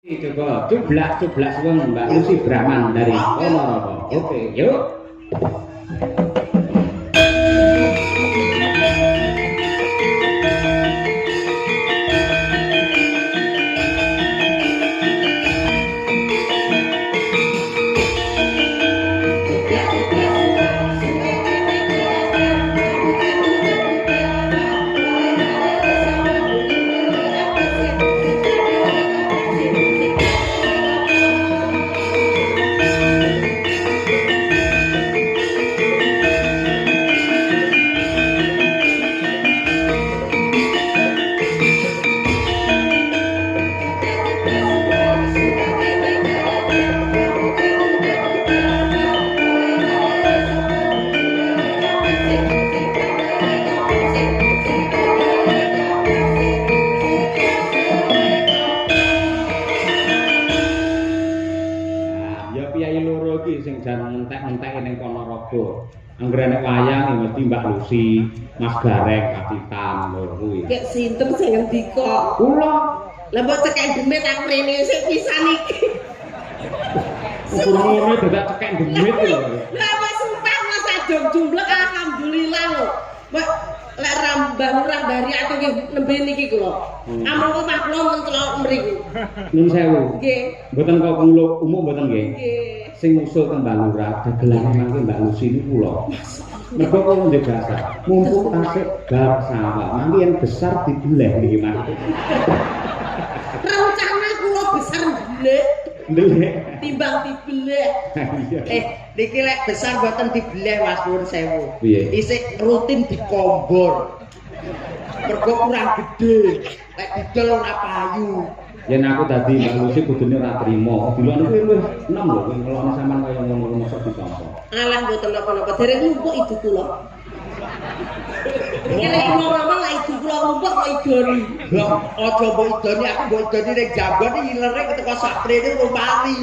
Coba cublak suwun Mbak Lucy Brahman dari Ponorogo. Oke, yuk. Anggrene wayang mesti Mbak Lucy, Mas Gareng, Kapitan lho kuwi. Kek sinten sing ngendika? Kula. Lah mbok cekek demit aku rene sik pisan iki. Ngono dadak cekek demit lho. Lah wis sumpah Mas ajeng jumblek alhamdulillah lho. Mbok lek rambah dari atau nggih nembe niki kula. Ampun Pak kula mencelok mriku. Nun sewu. Nggih. Mboten kok kula umum mboten nggih. Nggih. Sing usul kembang lurah dagelan mangke Mbak Lucy niku kula. Mergo kula ndek dasar, mumpung tasik gar sawah, mangke yang besar dibeleh niki Mas. Rencana kula besar ndelek. Ndelek Timbang dibeleh. Iya. Niki lek besar mboten dibeleh Mas nuwun sewu. Piye? Isih rutin dikombor. Mergo kurang gede. Lek didol ora payu. Yen aku dadi Mbak Lucy kudune ora trimo. Dilane kuwi wis 6 lho kowe ngelone sampean kaya ngono mosok ditampa. Alah mboten napa-napa dereng lumpuk ibu kula. Iki lek kula ngomong lah ibu kula lumpuk kok idoni. Lah aja mbok idoni aku mbok idoni ning jambon iki ilere keteko saprene kok mari.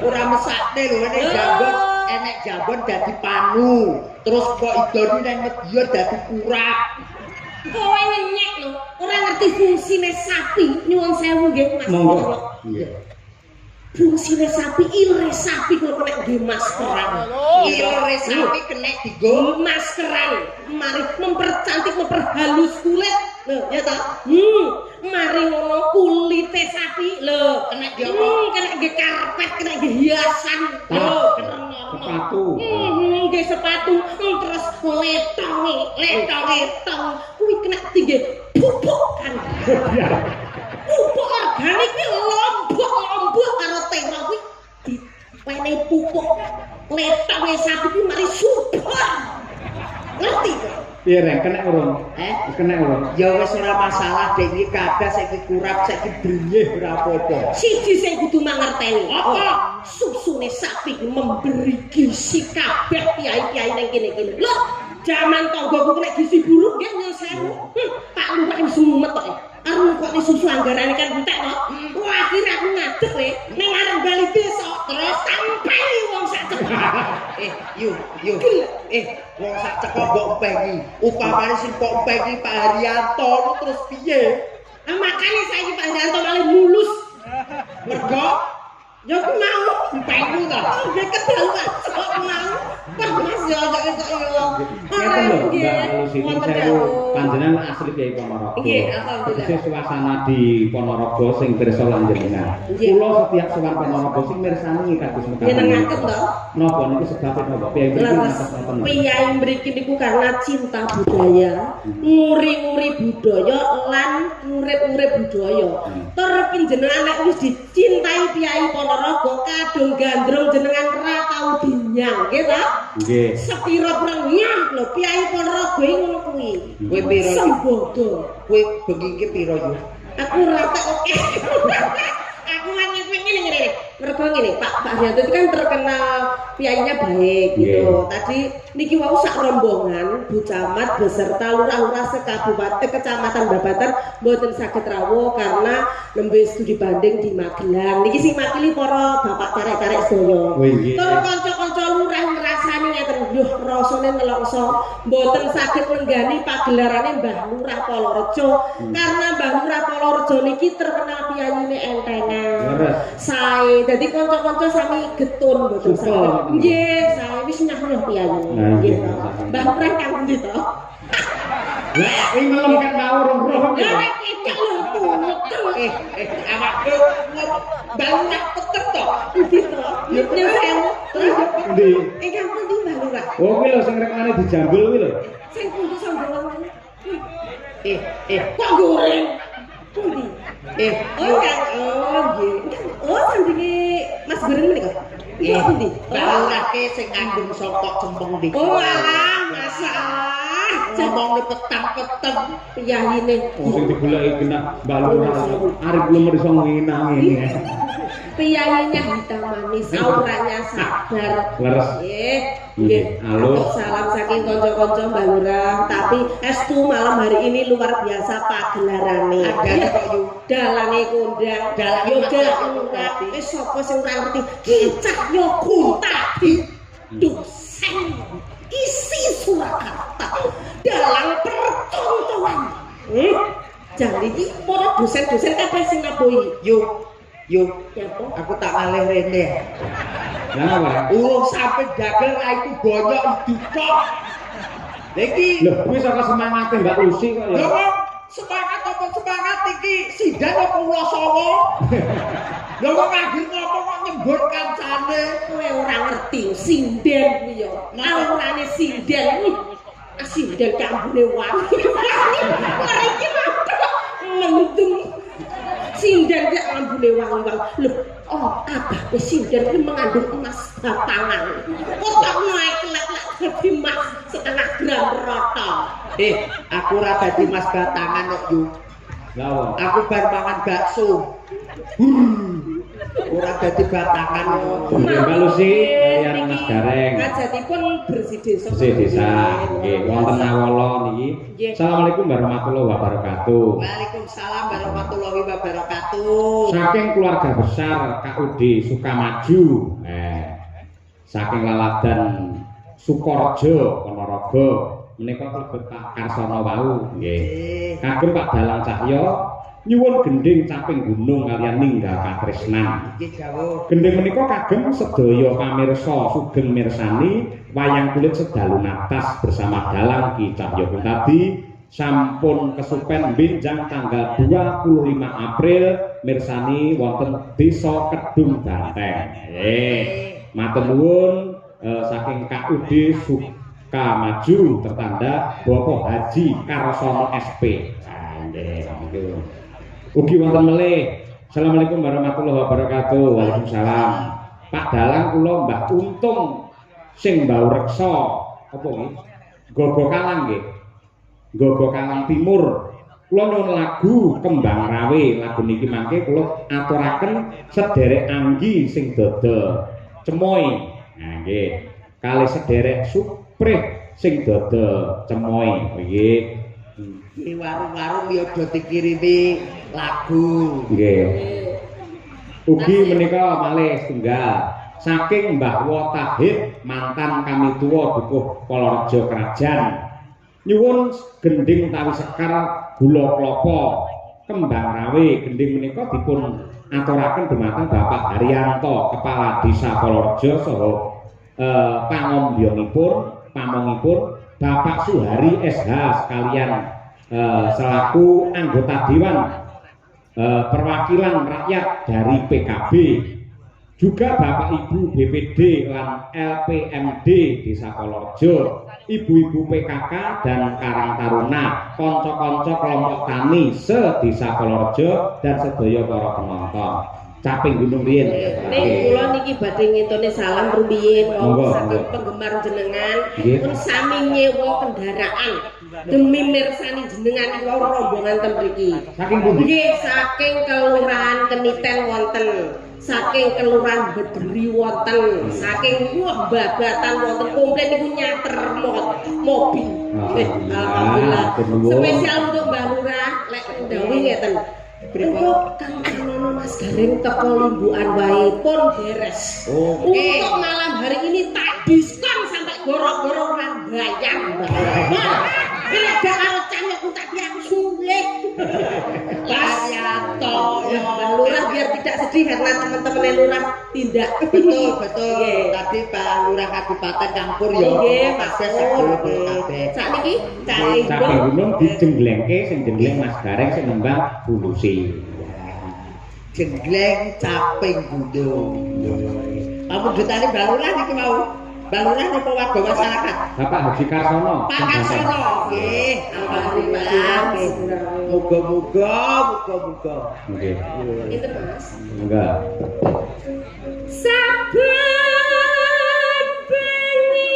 Ora mesakne lho ning jambon enek jambon dadi panu. Terus kok idoni ning media dadi kurak. Kowe ngenyek lho, ora ngerti fungsine sapi. Nyuwun sewu nggih Mas. Monggo. Iya. Fungsine sapi, ilere sapi kok kena nggih maskeran. Ilere sapi kena digo maskeran. Mari mempercantik, memperhalus kulit. Lho, ya ta? Mari ngono kulite sapi lho, kena di apa? Kena nggih karpet, kena nggih hiasan. Lho, sepatu. Nggih sepatu, terus letong. Kuwi kena tinggi pupuk kan. Pupuk organik iki lombok karo terong kuwi diwenehi pupuk. Letonge sapi kuwi mari subur. Ngerti kok? Piye rek kena urung? Wis kena urung. Ya wis ora masalah dek iki kabeh saiki kurap saiki brenyeh ora apa-apa. Siji sing kudu mangerteni. Apa? Susune sapi memberi gizi kabeh kiai-kiai ning kene-kene. Lho, jaman tanggoku nek gizi buruk nggih nyuwun sewu. Pak Lurah wis mumet kok. Arep kok susu anggarane kan entek kok. Wah, akhire aku ngadeg we ning arep bali desa terus sampai wong sak Yuk. Wong sak ceko mbok empengi. Upamane sing kok empengi Pak Haryanto terus piye? Nah, makane saiki Pak Haryanto malah mulus. Mergo Ya aku mau empengi to. nggih kedaluan kok mau. Mas ya kok yo. Ngeten lho Mbak Lucy sewu panjenengan asli Kyai Ponorogo. Nggih, alhamdulillah. Tegese suasana di Ponorogo sing pirsa lan jenengan. Nggih. Kula setiap sowan Ponorogo sing mirsani kados mekaten. Nyenengaken to. Napa niki sebabé napa? Piye mriki ngatos nonton. Piyai mriki niku karena cinta budaya, nguri-nguri budaya lan ngurip-urip budaya. Tur panjenengan nek wis dicintai Piyai Ponorogo kadung gandrung jenengan ra tau dinyang, nggih ta? Nggih. Sepiro prenyah lho Piyai Ponorogo iki ngono kuwi. Kowe piro? Sembodo. Kowe bengi iki piro yo? Aku rata oke. Aku hanya pengen ngene. Mergo ngene, Pak Haryanto itu kan terkenal piyainya baik gitu. Tadi niki wau sak rombongan Bu Camat beserta lurah-lurah sekabupaten kecamatan Babatan mboten saged rawuh karena nembe studi banding di Magelang. Niki sing makili para bapak carek-carek sedaya. Oh, nggih. Tur kanca-kanca lurah ngrasani ngeten, Duh, rasane nelongso mboten saged nenggani pagelarane Mbah Lurah Polorejo karena Mbah Lurah Polorejo niki terkenal piyayine entengan. Sae, dadi kanca-kanca sami getun mboten saged. Nggih, sae wis nyah-nyah piyayine. Nggih to. Mbah Lurah kang pundi to? Lah, ing ngelem kan mau roh. Lah kecek lho tuh. Awakku banyak petek to. Pundi to? Nyuwun sewu. Endi? Ingkang pundi Mbah Lurah? Oh, kuwi lho sing rekane dijambul kuwi lho. Sing pundi sambungan. Kok goreng? Pundi? Oh kan, oh nggih. Oh sandinge Mas Goreng menika. Iya pundi? Balurake sing ngandung sokok cempeng niku. Oh alah, masalah. Ngomong petang-petang Piyayine. Oh, sing digoleki kena Mbak Lurah. Arep belum iso nginang ini. Piyayine hitam manis, auranya sabar. Leres. Nggih. Halo. Salam saking kanca-kanca Mbak Lurah, tapi estu malam hari ini luar biasa pagelarane. Ada kok yu. Dalange kondang, Dalange yoga masalah undang. tadi. Wis sapa sing ora ngerti? Kicah yo kuntadi. Dosen isi Surakarta dalam percontohan. Jadi iki para dosen-dosen kabeh sing ngabohi. Yuk. Ya po. Aku tak ngalih rene. Lah apa? Urung sampe dagel ra itu bonyok dukok. Iki Lho, kuwi saka semangate Mbak Usi kok ya. lho semangat apa semangat iki sidan apa kula sawa. Lho kok akhir ngomong kok nyembur kancane. Kowe ora ngerti sinden kuwi ya. Aurane sinden. Sinden kambune wangi. Ora iki mendung. Sinden gak ambune wangi-wangi. Lho, oh abah wis sinden kuwi mengandung emas batangan. Otak nae kelak-kelak dadi emas setengah gram rata. Aku ora dadi mas batangan kok yu. Lah apa? Aku bar mangan bakso. Ora dadi batangan kok. Nggih, Mbak Lucy, kalian Mas Gareng. Hajatipun bersih desa. Bersih desa. Nggih, wonten awala niki. Nggih. Assalamualaikum warahmatullahi wabarakatuh. Waalaikumsalam warahmatullahi wabarakatuh. Saking keluarga besar KUD Sukamaju, saking laladan Sukorejo Ponorogo, menika klebet Pak Karsono wau, nggih. Kagem Pak Dalang Cahya nyuwun gending caping gunung kalian ninggal katresnan. Nggih jawab. Gending menika kagem sedaya pamirsa sugeng mirsani wayang kulit sedalu natas bersama Dalang Ki Cahya tadi sampun kesupen benjang tanggal 25 April mirsani wonten Desa Kedung Banteng. Matur nuwun saking KUD Sukamaju tertanda Bapak Haji Karsono SP. Nggih. Ugi wonten melih. Assalamualaikum warahmatullahi wabarakatuh. Waalaikumsalam. Pak Dalang kula Mbah Untung sing mbau reksa apa nggih? Gogo Kalang nggih. Gogo Kalang Timur. Kula nyuwun lagu Kembang Rawe. Lagu niki mangke kula aturaken sederek Anggi sing dodol Cemoy. Nah nggih. Kalih sederek Suprih sing dodol Cemoy. Nggih. Di warung-warung ya do dikirimi lagu. Nggih. Ugi menika malih setunggal saking Mbah Wotahid mantan kami tua dukuh Polorejo Krajan. Nyuwun gending utawi sekar gula klapa Kembang Rawe. Gending menika dipun aturaken dumateng Bapak Haryanto Kepala Desa Polorejo saha pamongipun Bapak Suhari SH sekalian selaku anggota Dewan Perwakilan Rakyat dari PKB, juga Bapak Ibu BPD lan LPMD Desa Polorejo, ibu-ibu PKK dan Karang Taruna, konco-konco kelompok tani se-Desa Polorejo dan sedaya para penonton. Caping gunung riyin. Ning kula niki badhe ngenteni salam rumiyin Monggo, saking monggo. penggemar jenengan Nggih. pun sami nyewa kendaraan demi mirsani jenengan iki rombongan ten mriki. Saking pundi? Nggih, saking Kelurahan Keniten wonten, saking Kelurahan Bedri wonten, saking wah babatan wonten komplit niku nyater mobil. Alhamdulillah. Spesial untuk Mbah Lurah lek ndawi ngeten. Untuk Kang Anono Mas Gareng teko limbukan wae pun beres. Oke. Untuk malam hari ini tak diskon sampai goro-goro ora bayang. Ini gak karo cangkok tadi aku sulit. Pas ya toh. Mbak Lurah biar tidak sedih karena teman-teman Lurah tindak. Betul. Nggih. Tadi Pak Lurah Kabupaten Campur ya. Nggih, pasti Pak. sebelum kabeh. Sakniki Cak Cak Gunung dijengglengke sing jengleng Mas Gareng sing nembang bulusi. Jenggleng caping gunung. Kamu ditani Mbak Lurah niki mau. Mbak Lurah napa warga masyarakat? Bapak Haji Karsono. Pak Karsono. Nggih, alhamdulillah. Muga-muga. Nggih. Itu Mas. Enggak. Saben bengi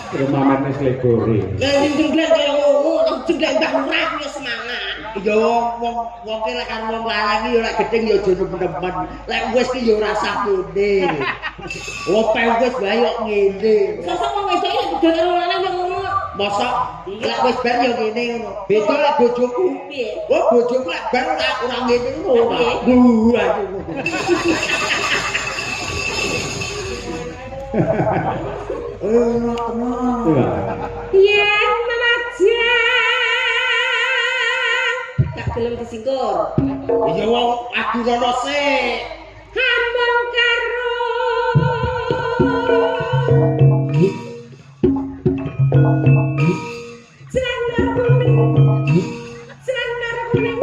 Rumah Mas Legori. Lah jenggleng kaya ngono, jenggleng Mbah Lurah yo semangat. Ya wong ki lek kan wong lanang iki ya lek gedeng ya aja nemen-nemen. Lek wis ki ya ora sah ngene. Lope wis bae kok ngene. Sosok wong wedok iki gedhe karo lanang yo ngono. Mosok lek wis bar ya ngene ngono. Beda lek bojoku. Piye? Oh bojoku lek bar ora ngene ngono. Piye? Aduh. Yen menajak gak gelem disingkur. Ya wong adu rono sik. Hamong karo Janar kuning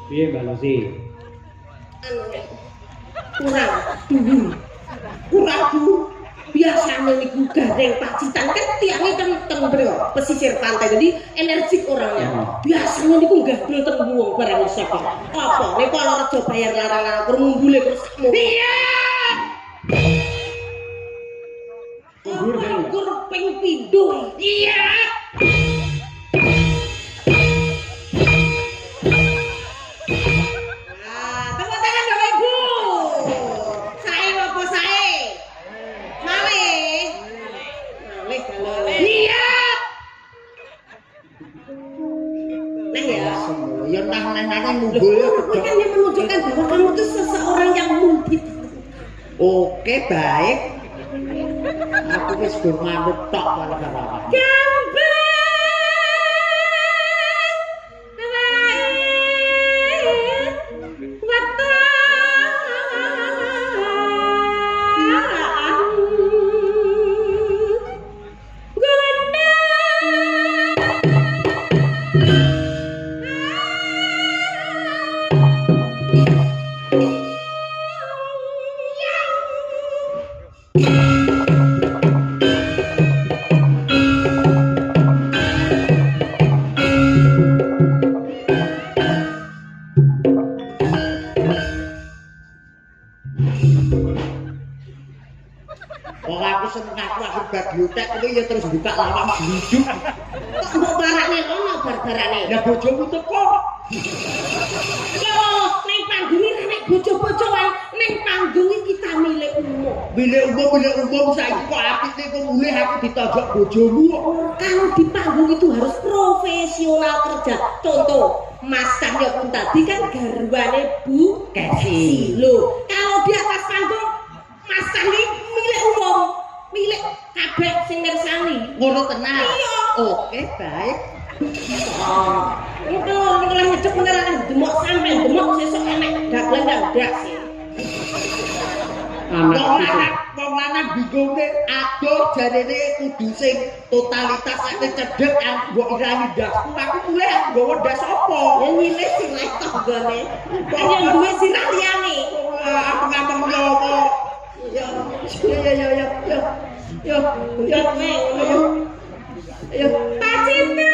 Piye Mbak Lucy? kurang dulu biasanya niku gareng pacitan kan tiangnya kan bro pesisir pantai jadi energik orangnya biasanya niku gabrol ten wong barang sapa apa nek kalau rejo bayar larang-larang kur ngumbule terus kamu iya kur ping pindho iya kan yang menunjukkan bahwa kamu itu seseorang yang multi. Oke, baik. Aku wis gur manut tok malah karo. Ya terus buka lawang hidup. Kok mbok barane ono bar-barane? Ya bojomu teko. Loh, ning panggung iki nek bojo-bojoan ning panggung iki kita milik umum. Milik umum saiki kok apike kok mulih aku ditojok bojomu. Kalau di panggung itu harus profesional kerja. Contoh, Mas Cahyo pun tadi kan garwane Bu Kesi. Loh, kalau di atas panggung Mas Cahyo milik umum. Milik kabeh sing mirsani. Ngono tenan. Iya. Oke, baik. Itu malah ngedek beneran demok sampe demok sesuk enek dagelan ndak sih. Wong lanang bingunge adoh jarene kudu sing totalitas nek cedhek mbok irani ndasku aku mulai nggawa ndas apa? Ya nyilih sirah tanggane. Kan yang duwe sirah liyane. Aku ngomong nyowo. Yo. Pak Cinta.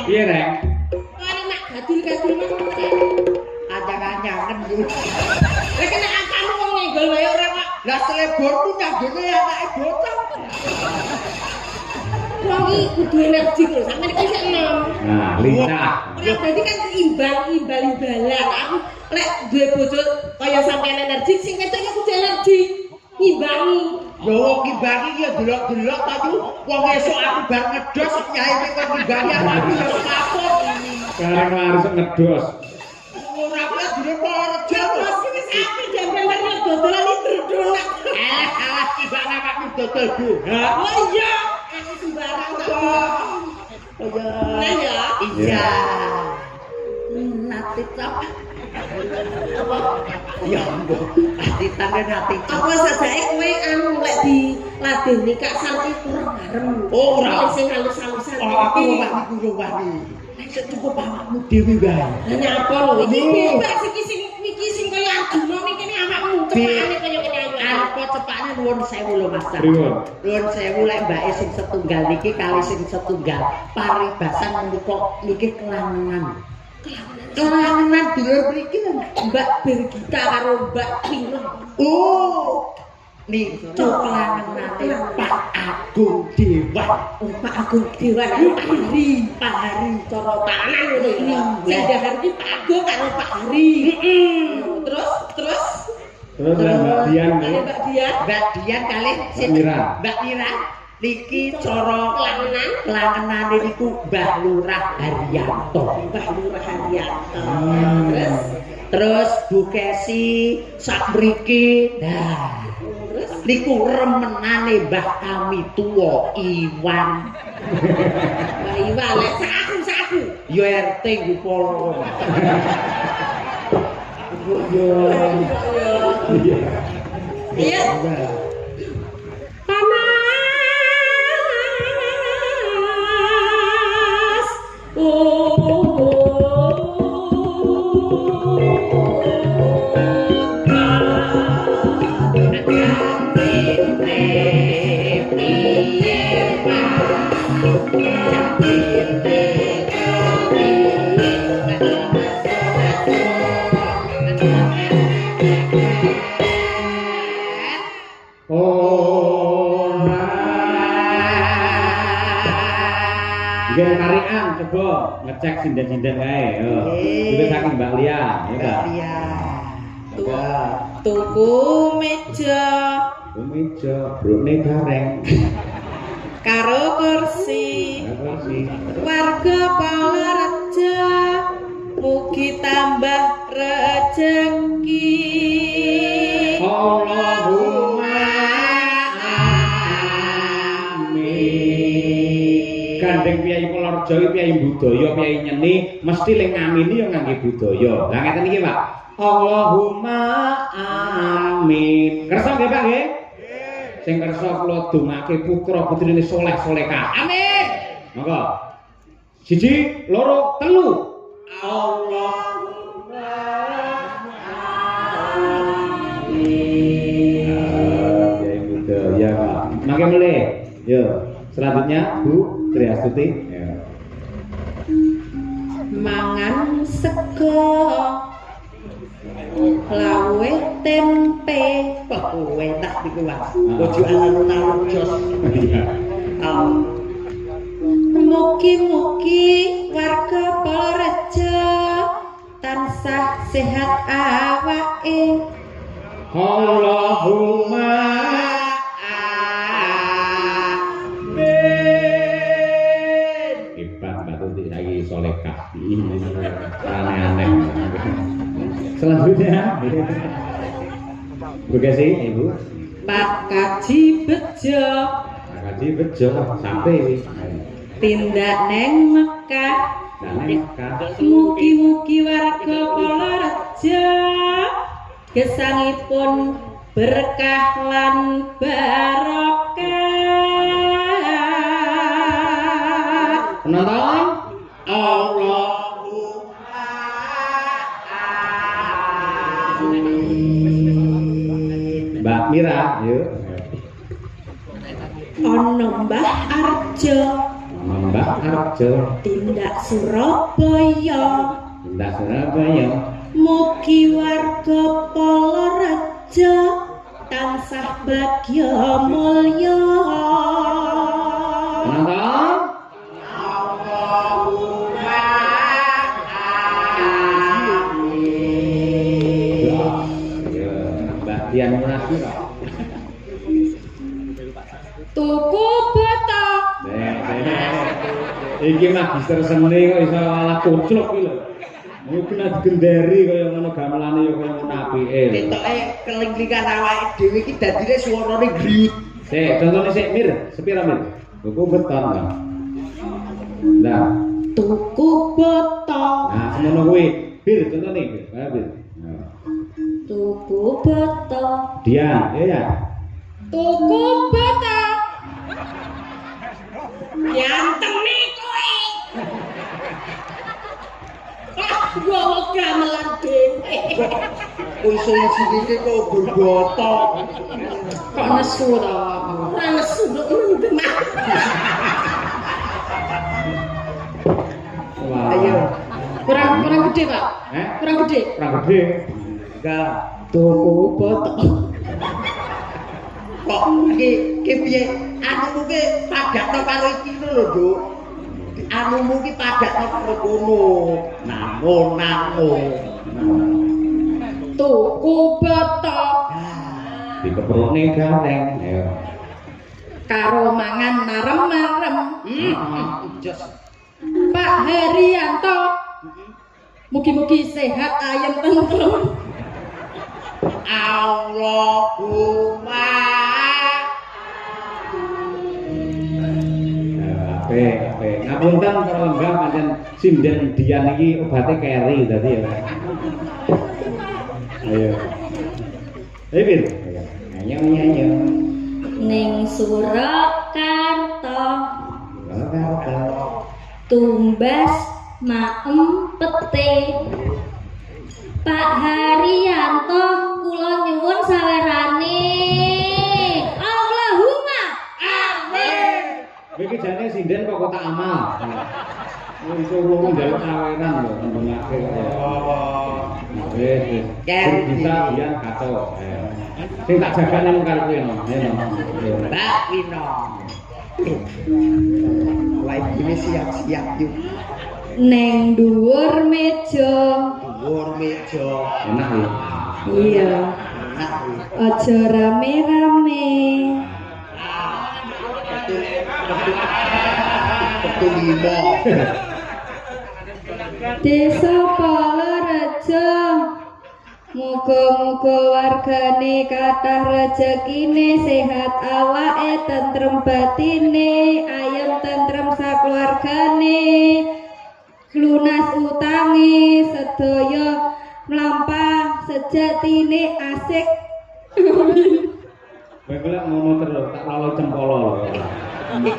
Iya, Rek. Kare mak gadul-gadul mah. Anyang-anyangen yo. Lek nek akamu wong nyenggol wae ora kok. Lah seleborku nyanggone anake bocah. Wong iki kudu energi lho, sampeyan iki sik enom. Nah, lincah. Ora berarti kan imbal-imbalan. Aku lek duwe bojo kaya sampeyan energi, sing wedok iki kudu energi. Ngimbangi. Yo wong ngimbangi ya delok-delok tapi wong esuk aku bar ngedos nyae kok ngimbangi aku yo kapok. Sekarang harus ngedos. Ora kuwi dene Purworejo. Terus iki wis apik jambel-jambel dodolan iki dodol. Alah tiba awakmu dodol buha. Oh iya, aku sembarang kok. Nah ya. Iya. Nate cap. Ya ampun, atitane nate cap. Apa sajake kowe anu lek diladeni Kak Santi kurang arem. Oh, ora. Sing halus-halusan. Aku wani. Nek cukup awakmu dhewe wae. Lah nyapa lho iki bebas iki sing kaya Arjuna iki kene awakmu cepane kaya kene ayo. Apa cepane nuwun sewu lho Mas. Pripun? Nuwun sewu lek mbake sing setunggal niki kali sing setunggal paribasan menika niki kelangenan. Kelangenan dulur mriki lho Mbak Bergita karo Mbak Pino. Oh. Niku kelangenane Pak Agung Dewa. Oh, Pak Agung Dewa Pak Hari cara tanan ngono iki. Sing dahar iki Pak Agung karo Pak Hari. Terus Terus Mbak Dian. kali Mbak Dian. Mbak Dian kali Mbak Mira niki cara kelangenane niku Mbah Lurah Haryanto. Mbah Lurah Haryanto. Terus Bu Kesi sak mriki. Nah, niku remenane Mbah kami tuwa Iwan. Mbah Iwan lek saku. Yo RT Gupolo. Iya. Panas. Nggih tarikan coba ngecek sinden-sinden kae. Yo. Itu saking Mbak Lia, ya Kak. Iya. Tuku meja Meja, brone bareng. karo kursi. Warga Palareja mugi tambah rejeki. Allahumma amin. Gandeng piyai Palareja iki piyai budaya, piyai nyeni mesti ling ngamini ya ngangge budaya. Lah ngeten iki, Pak. Allahumma amin. Kersa nggih, Pak nggih? Sing kersa kula dongake putra putrine saleh salehah. Amin. Monggo. 1, 2, 3. Allahumma amin. Mangke mulai. Yo, selanjutnya Bu Triastuti. Ya. Mangan sego lawe tempe Kowe enak iku Mas. Ojo alun-alun jos. Mugi-mugi warga Polorejo tansah sehat awake. Allahumma amin. Hebat Mbak Tuti lagi solekah. Aneh-aneh. Selanjutnya Bu Gesi, Ibu. Pak Kaji Bejo Pak Kaji Bejo sampai tindak neng Mekah. Mugi-mugi warga Polorejo gesangipun berkah lan barokah. Penonton Mbak Mira, yuk. Ono Mbah Arjo Mbak Arjo, tindak Surabaya. Tindak Surabaya. Mugi warga Polorejo tansah bagya mulya. Penonton Mbak Dian Munasira. Tuku betok Iki magister seni kok iso malah kucluk iki lho. Mungkin ada gendari kaya ngono gamelane ya kaya ngono apike. Ketoke kelinglingan awake dhewe iki dadine suarane griut. Sik, contone sik Mir, sepira Mir? Buku beton kan. Lah, tuku betok nah semono kuwi. Bir contone Bir, kaya Bir. Nah. tuku betok Dian, ya. tuku betok yantemi kowe. Gua gamelan dhewe. Kowe sing kok berbotok. Kok nesu to? Ora nesu kok mendem. Wah. Ayo. Kurang gede, Pak. Kurang gede. Kurang gede. Enggak. Tuku betok. Kok ki piye? Anumu ki padakno karo iki lho, Nduk. Anumu ki padakno karo kono. Namun. Tuku betok Dikeprone gareng. Ayo. karo mangan marem-marem. Jos. Pak Herianto. Mugi-mugi sehat ayem tentrem. Allahumma Ape. Ngapunten para lenggah pancen sinden Dian iki obate keri dadi ya. Ayo. Ayo Bir. Ayo. Ning Surakarta tumbas maem pete. Pak Haryanto kula nyuwun sawerane. Allahumma amin. Iki jane sinden kok kotak amal. Iso wong njaluk saweran lho ngembangake kaya. Wis. Bisa Dian kacau. Sing tak jagane mung karo kowe no. Mbak Wino. Wah, ini siap-siap yuk. Neng dhuwur meja. Dhuwur meja. Enak ya. Iya. Enak. Aja rame-rame. Betul limo. Desa Polorejo. Muga-muga wargane kathah rejekine, sehat awake, tentrem batine, ayem tentrem sakeluargane, lunas utange, sedaya mlampah sejatine asik. Kowe golek ngomong terus tak lalu cempolo lho.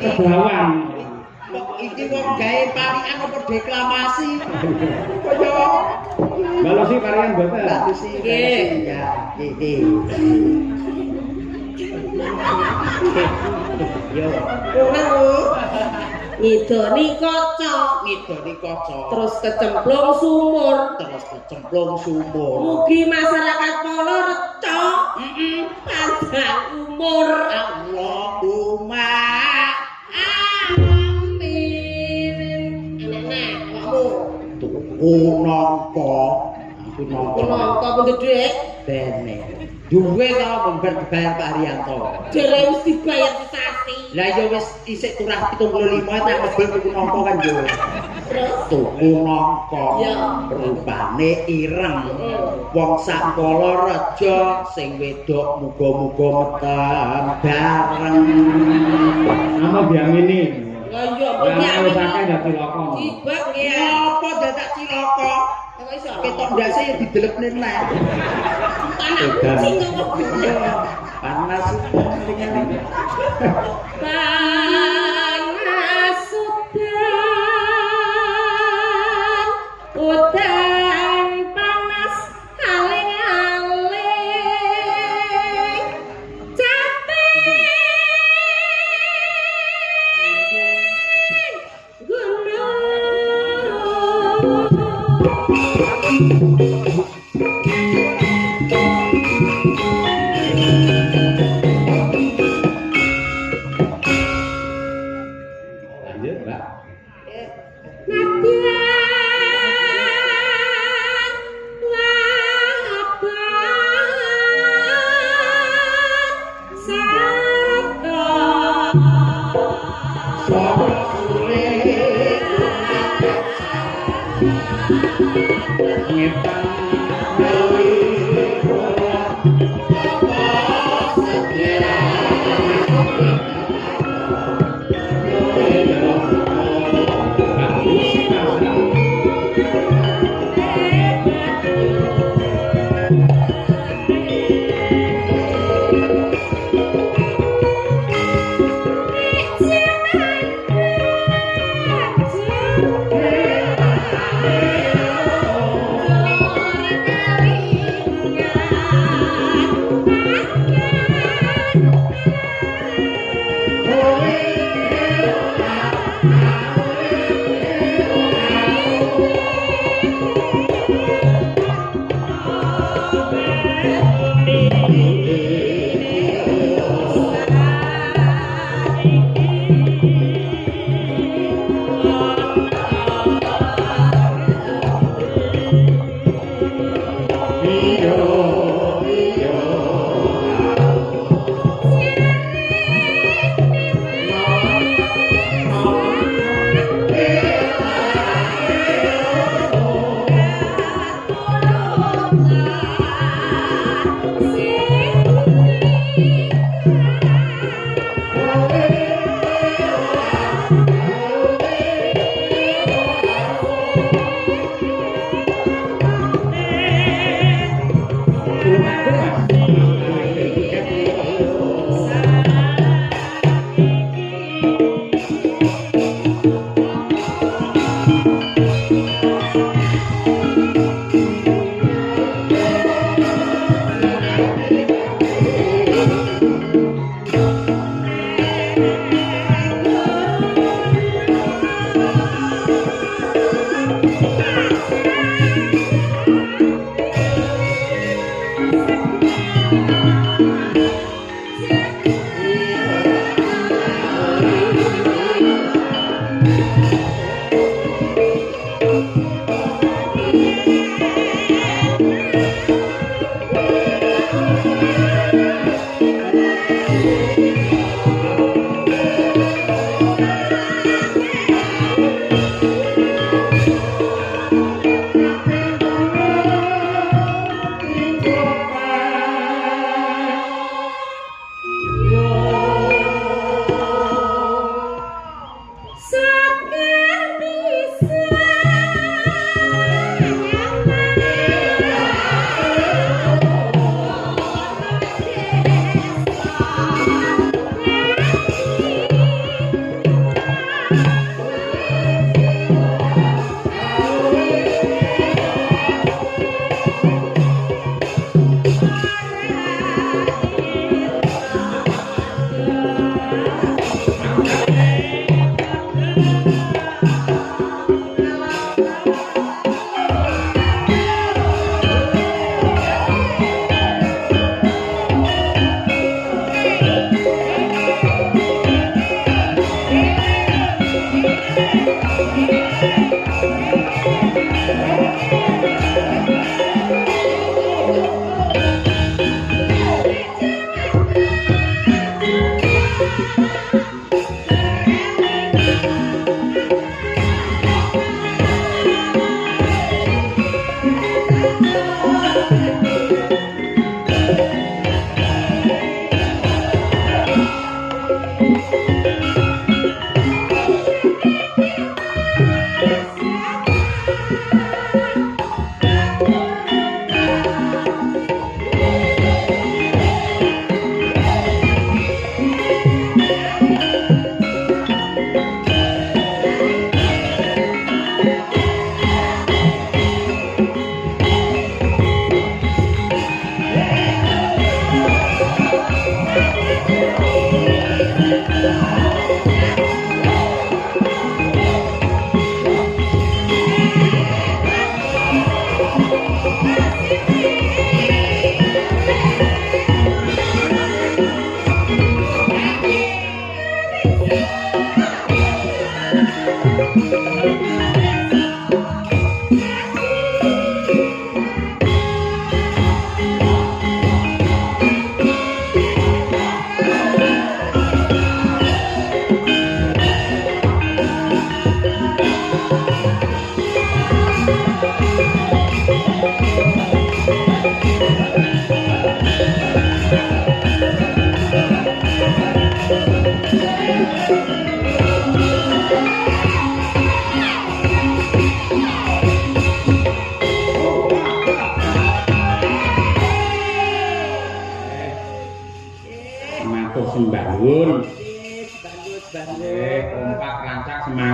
Kebawan. Kok iki wong gawe parikan apa deklamasi? Kaya Balosi kalian boten. batusi ya. Iki. Yo, ngidoni kaca ngidoni kaca. terus kecemplung sumur Terus kecemplung sumur. mugi masyarakat Polo reca panjang umur Allahumma amin enak awakmu tuku nangka. Aku nangka. nangka penggede Bene. Duwe ta member bayar Pak Haryanto. jare wis dibayar sesasi Lah ya wis isik turah 75 tak mebel tuku nangka kan yo. terus Tuku nangka. Ya. Rupane ireng. Wong sak Polo Reja sing wedok muga-muga meten bareng. Nama diamini. ya iya Lah wis akeh dadi lakon. Ibak nggih. Apa dadak cilaka? Kok iso? Ketok ndase ya didelepne neh. Tanah kucing kok. Panas dengan Panas udan panas aling-aling capek Lanjut, Mbak. Matur sembah nuwun. Bagus, bagus. Kompak rancak semangat.